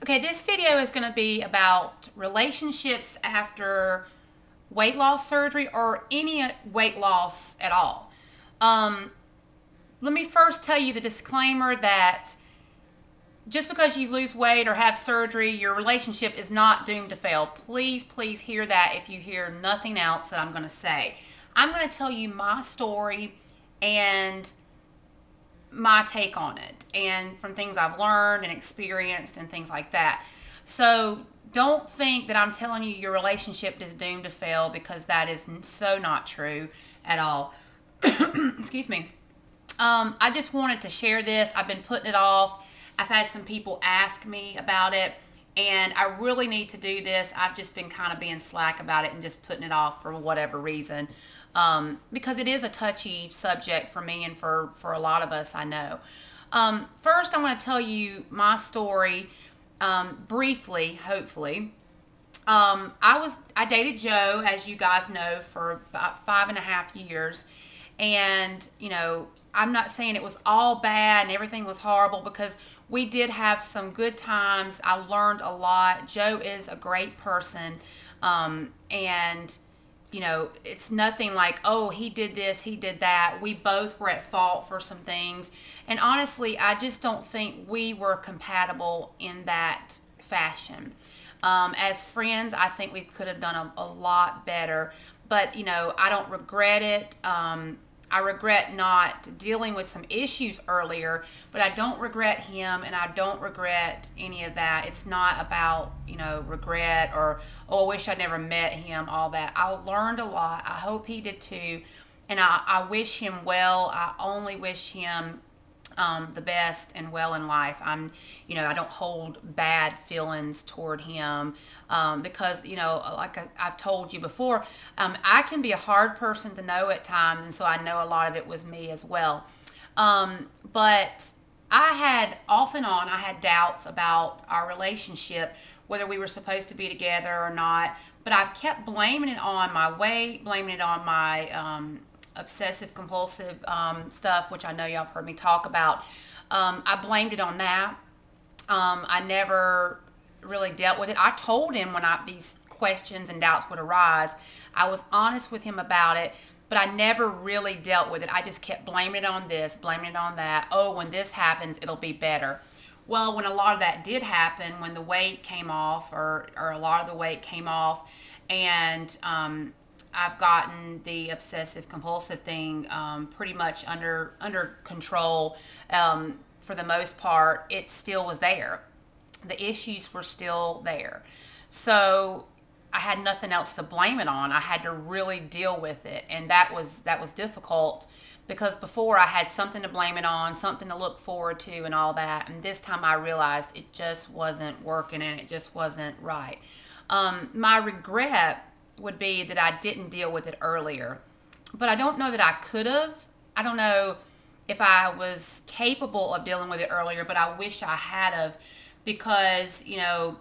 Okay, this video is going to be about relationships after weight loss surgery or any weight loss at all. Let me first tell you the disclaimer that just because you lose weight or have surgery, your relationship is not doomed to fail. Please, please hear that if you hear nothing else that I'm going to say. I'm going to tell you my story and my take on it, and from things I've learned and experienced and things like that. So don't think that I'm telling you your relationship is doomed to fail, because that is so not true at all. Excuse me. I just wanted to share this. I've been putting it off. I've had some people ask me about it, and I really need to do this. I've just been kind of being slack about it and just putting it off for whatever reason. Because it is a touchy subject for me and for a lot of us, I know. First, I'm going to tell you my story briefly, hopefully. I dated Joe, as you guys know, for about 5.5 years. And, you know, I'm not saying it was all bad and everything was horrible, because we did have some good times. I learned a lot. Joe is a great person. And you know, it's nothing like, oh, he did this, he did that. We both were at fault for some things. And honestly, I just don't think we were compatible in that fashion. As friends, I think we could have done a lot better. But, you know, I don't regret it. I regret not dealing with some issues earlier, but I don't regret him, and I don't regret any of that. It's not about, you know, regret or, oh, I wish I'd never met him, all that. I learned a lot. I hope he did too. And I wish him well. I only wish him the best and well in life. You know, I don't hold bad feelings toward him, because, you know, like I've told you before, I can be a hard person to know at times, and so I know a lot of it was me as well. But I had, off and on, I had doubts about our relationship, whether we were supposed to be together or not. But I kept blaming it on my weight, blaming it on my obsessive compulsive stuff, which I know y'all have heard me talk about. I blamed it on that. I never really dealt with it. I told him when these questions and doubts would arise. I was honest with him about it, but I never really dealt with it. I just kept blaming it on this, blaming it on that. Oh, when this happens, it'll be better. Well, when a lot of that did happen, when the weight came off, or a lot of the weight came off, and I've gotten the obsessive compulsive thing pretty much under control for the most part, it still was there. The issues were still there. So I had nothing else to blame it on. I had to really deal with it, and that was difficult, because before I had something to blame it on, something to look forward to and all that, and this time I realized it just wasn't working and it just wasn't right. My regret would be that I didn't deal with it earlier. But I don't know that I could have. I don't know if I was capable of dealing with it earlier, but I wish I had have, because, you know,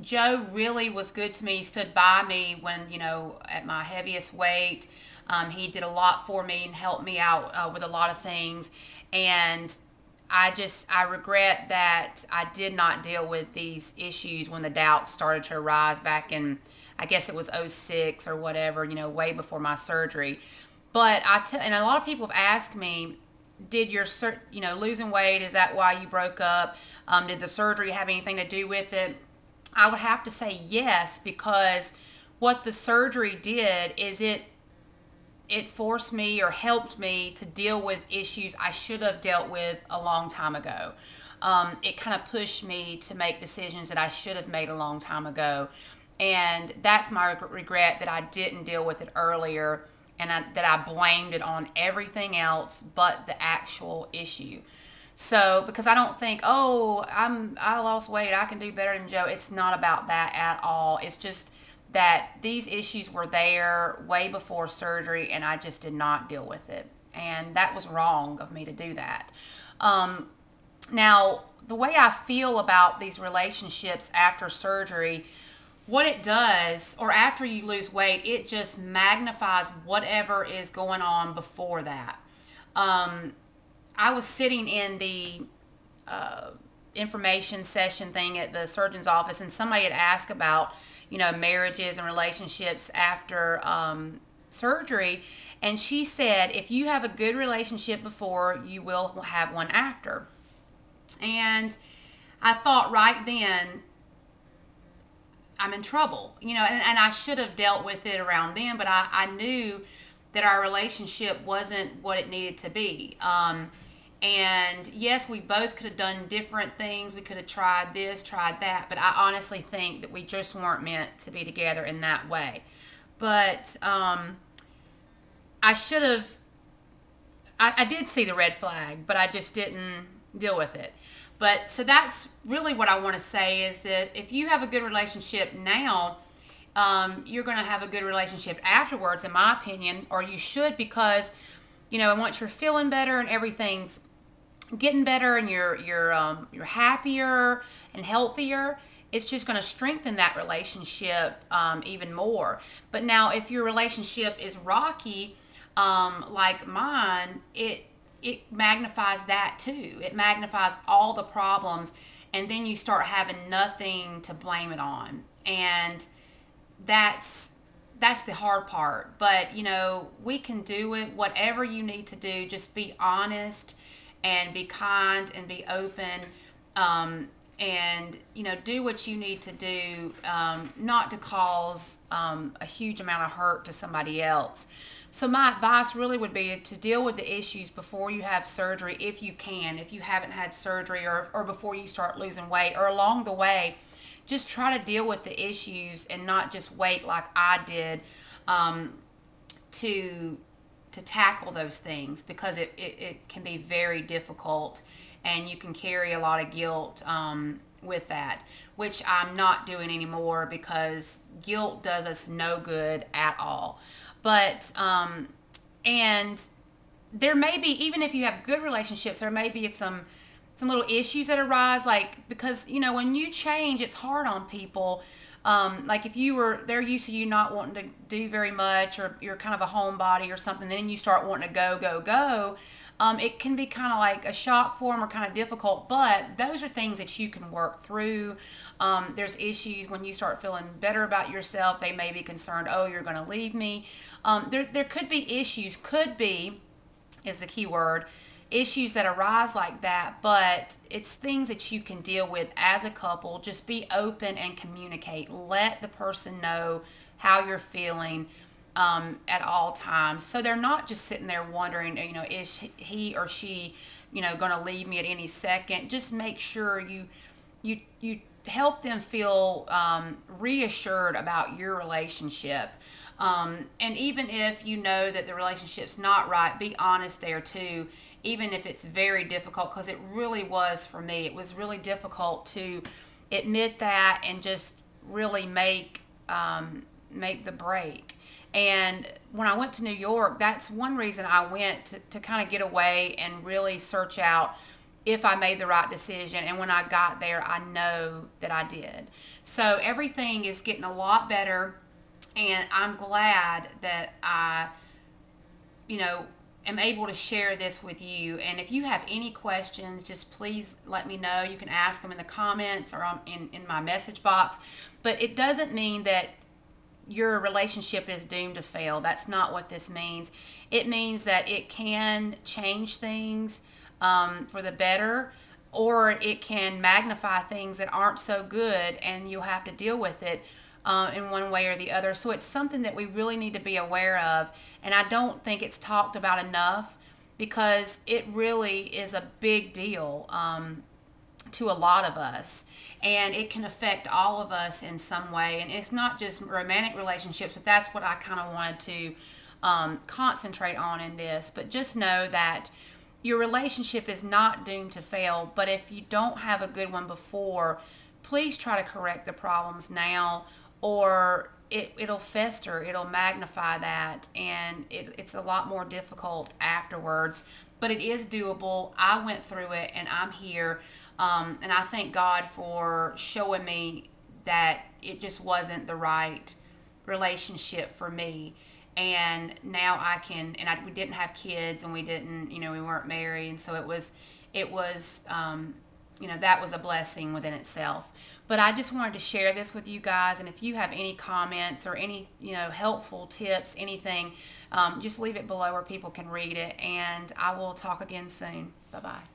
Joe really was good to me. He stood by me when, you know, at my heaviest weight. He did a lot for me and helped me out with a lot of things. And I regret that I did not deal with these issues when the doubts started to arise back in, I guess it was '06 or whatever, you know, way before my surgery. But and a lot of people have asked me, did your, you know, losing weight, is that why you broke up? Did the surgery have anything to do with it? I would have to say yes, because what the surgery did is it forced me, or helped me, to deal with issues I should have dealt with a long time ago. It kind of pushed me to make decisions that I should have made a long time ago. And that's my regret, that I didn't deal with it earlier, and that I blamed it on everything else but the actual issue. So, because I don't think, oh, I lost weight, I can do better than Joe. It's not about that at all. It's just that these issues were there way before surgery, and I just did not deal with it. And that was wrong of me to do that. Now, the way I feel about these relationships after surgery, what it does, or after you lose weight, it just magnifies whatever is going on before that. I was sitting in the information session thing at the surgeon's office, and somebody had asked about, marriages and relationships after surgery. And she said, if you have a good relationship before, you will have one after. And I thought right then, I'm in trouble, and I should have dealt with it around then, but I knew that our relationship wasn't what it needed to be. And yes, we both could have done different things. We could have tried this, tried that, but I honestly think that we just weren't meant to be together in that way. But I should have, I did see the red flag, but I just didn't deal with it. But so that's really what I want to say, is that if you have a good relationship now, you're going to have a good relationship afterwards, in my opinion, or you should, because, once you're feeling better and everything's getting better and you're happier and healthier, it's just going to strengthen that relationship even more. But now, if your relationship is rocky, like mine, it magnifies that too. It magnifies all the problems, and then you start having nothing to blame it on. And that's the hard part. But we can do it. Whatever you need to do, just be honest and be kind and be open, and do what you need to do, not to cause a huge amount of hurt to somebody else. So my advice really would be to deal with the issues before you have surgery, if you can, if you haven't had surgery, or before you start losing weight, or along the way. Just try to deal with the issues and not just wait like I did to tackle those things, because it can be very difficult, and you can carry a lot of guilt with that, which I'm not doing anymore, because guilt does us no good at all. But and there may be, even if you have good relationships, there may be some little issues that arise, like, because when you change, it's hard on people. Like if they're used to you not wanting to do very much, or you're kind of a homebody or something, then you start wanting to go. It can be kind of like a shock for them, or kind of difficult, but those are things that you can work through. There's issues when you start feeling better about yourself. They may be concerned, oh, you're going to leave me. There could be issues, is the key word, issues that arise like that, but it's things that you can deal with as a couple. Just be open and communicate. Let the person know how you're feeling at all times, so they're not just sitting there wondering, is he or she, going to leave me at any second. Just make sure you help them feel reassured about your relationship. And even if you know that the relationship's not right, be honest there too, even if it's very difficult, because it really was for me. It was really difficult to admit that and just really make the break. And when I went to New York, that's one reason I went, to kind of get away and really search out if I made the right decision. And when I got there, I know that I did. So everything is getting a lot better, and I'm glad that I, am able to share this with you. And if you have any questions, just please let me know. You can ask them in the comments, or in my message box. But it doesn't mean that your relationship is doomed to fail. That's not what this means. It means that it can change things for the better, or it can magnify things that aren't so good, and you'll have to deal with it in one way or the other. So it's something that we really need to be aware of, and I don't think it's talked about enough, because it really is a big deal to a lot of us, and it can affect all of us in some way. And it's not just romantic relationships, but that's what I kind of wanted to concentrate on in this. But just know that your relationship is not doomed to fail, but if you don't have a good one before, please try to correct the problems now, or it'll fester, it'll magnify that, and it's a lot more difficult afterwards. But it is doable. I went through it, and I'm here, and I thank God for showing me that it just wasn't the right relationship for me. And now I can, and we didn't have kids, and we didn't, we weren't married, and so it was that was a blessing within itself. But I just wanted to share this with you guys. And if you have any comments or any, helpful tips, anything, just leave it below where people can read it. And I will talk again soon. Bye-bye.